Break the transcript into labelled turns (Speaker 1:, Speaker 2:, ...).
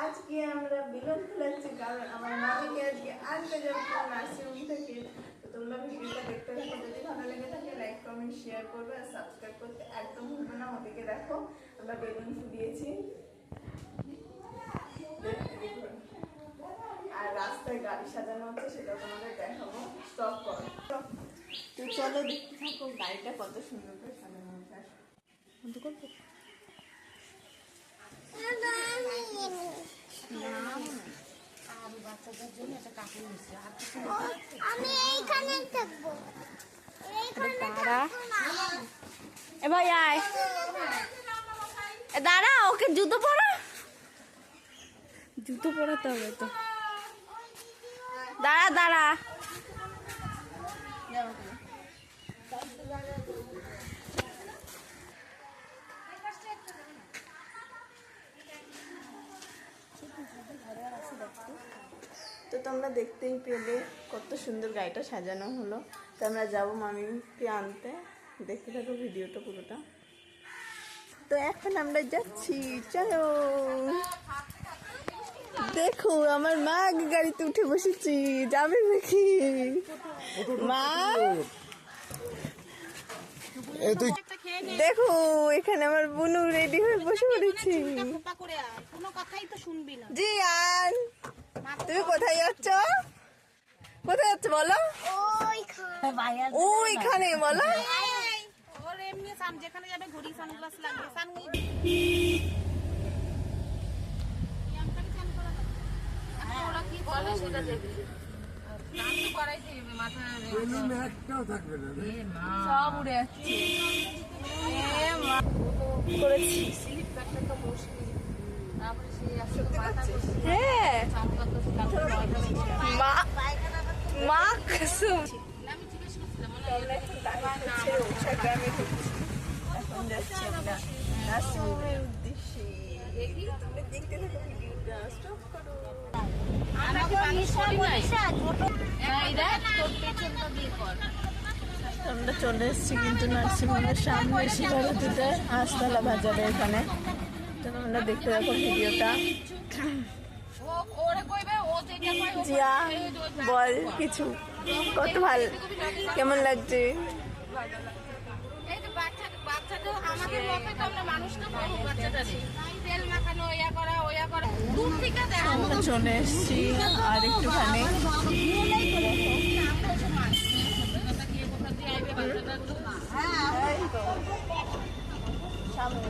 Speaker 1: আজকে আমরা বেলুন ফুলাচ্ছি কারণ আমার মামিকে আজকে আনতে যাবো নার্সিংহোম থেকে। তো তোমরা ভিডিওটা দেখতে থাকো, যদি ভালো লেগে থাকে লাইক কমেন্ট শেয়ার করবে আর সাবস্ক্রাইব করতে একদম ভুলবে না। ওদিকে দেখো আমরা বেলুন ফুলিয়েছি আর রাস্তায় গাড়ি সাজানো হচ্ছে, সেটা তোমাদের দেখাবো। স্টপ করো, তো চলো দেখতে থাকো গাড়িটা কত সুন্দর করে সাজানো হচ্ছে।
Speaker 2: আমি এইখানে থাকবো।
Speaker 3: এবার আয়, দাঁড়া, ওকে জুতো পরা, জুতো পরাতে হবে তো। দাঁড়া দাঁড়া,
Speaker 1: তো তোমরা দেখতেই পেলে কত সুন্দর গাড়িটা সাজানো হলো। তো আমরা যাবো মামিকে আনতে, দেখতে থাকো ভিডিওটা পুরোটা। তো এখন আমরা যাচ্ছি, চলো। দেখো আমার মা আগে গাড়িতে উঠে বসেছি, যাবে নাকি মা? দেখো এখানে আমার বুনু রেডি হয়ে বসে পড়েছি। জি আর তুমি কোথায় যাচ্ছ? কোথায় যাচ্ছ বলো? ওইখানে বলো।
Speaker 3: সব উড়ে যাচ্ছে। হ্যাঁ মা মা কসম।
Speaker 1: এখন যাচ্ছি আমরা নার্সিংহোমের উদ্দেশ্যে। তোমরা দেখতে থাকো ভিডিওটা, স্টপ করো। আমরা চলে এসেছি কিন্তু নার্সিংহোমের সামনে শিলারতিতে হাঁসতলা বাজারে এখানে। তো তোমরা দেখতে থাকো ভিডিওটা। জিয়া বল কিছু, কত ভালো, কেমন লাগছে? চলে এসছি আর একটুখানি। সামনে